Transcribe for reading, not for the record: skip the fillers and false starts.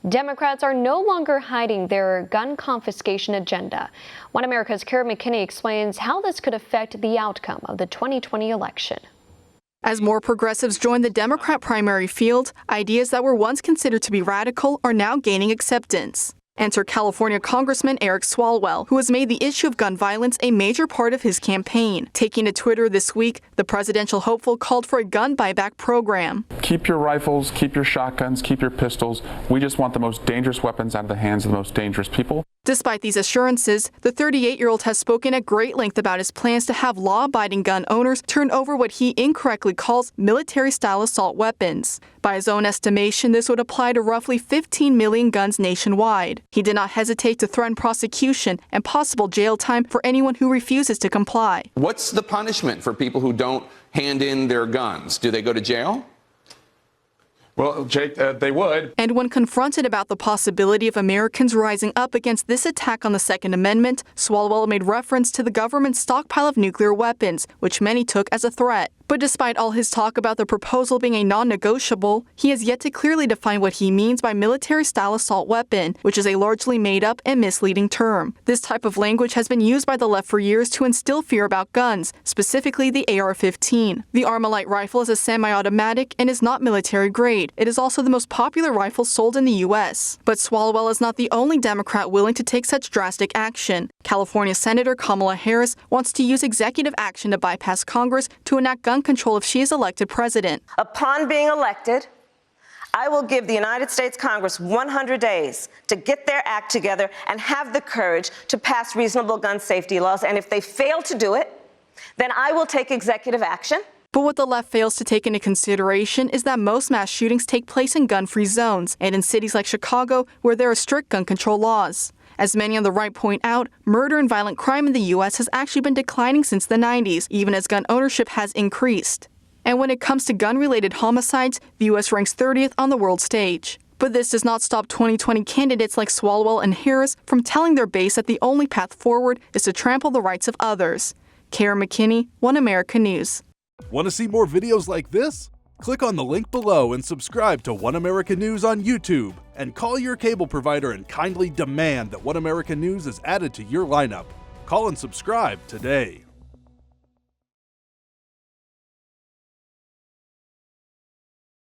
Democrats are no longer hiding their gun confiscation agenda. One America's McKinney explains how this could affect the outcome of the 2020 election. As more progressives join the Democrat primary field, ideas that were once considered to be radical are now gaining acceptance. Enter California Congressman Eric Swalwell, who has made the issue of gun violence a major part of his campaign. Taking to Twitter this week, the presidential hopeful called for a gun buyback program. Keep your rifles, keep your shotguns, keep your pistols. We just want the most dangerous weapons out of the hands of the most dangerous people. Despite these assurances, the 38-year-old has spoken at great length about his plans to have law-abiding gun owners turn over what he incorrectly calls military-style assault weapons. By his own estimation, this would apply to roughly 15 million guns nationwide. He did not hesitate to threaten prosecution and possible jail time for anyone who refuses to comply. What's the punishment for people who don't hand in their guns? Do they go to jail? Well, Jake, they would. And when confronted about the possibility of Americans rising up against this attack on the Second Amendment, Swalwell made reference to the government's stockpile of nuclear weapons, which many took as a threat. But despite all his talk about the proposal being a non-negotiable, he has yet to clearly define what he means by military-style assault weapon, which is a largely made-up and misleading term. This type of language has been used by the left for years to instill fear about guns, specifically the AR-15. The Armalite rifle is a semi-automatic and is not military-grade. It is also the most popular rifle sold in the U.S. But Swalwell is not the only Democrat willing to take such drastic action. California Senator Kamala Harris wants to use executive action to bypass Congress to enact gun control if she is elected president. Upon being elected, I will give the United States Congress 100 days to get their act together and have the courage to pass reasonable gun safety laws. And if they fail to do it, then I will take executive action. But what the left fails to take into consideration is that most mass shootings take place in gun-free zones and in cities like Chicago, where there are strict gun control laws. As many on the right point out, murder and violent crime in the U.S. has actually been declining since the 90s, even as gun ownership has increased. And when it comes to gun-related homicides, the U.S. ranks 30th on the world stage. But this does not stop 2020 candidates like Swalwell and Harris from telling their base that the only path forward is to trample the rights of others. McKinney, One America News. Want to see more videos like this? Click on the link below and subscribe to One America News on YouTube. And call your cable provider and kindly demand that One America News is added to your lineup. Call and subscribe today.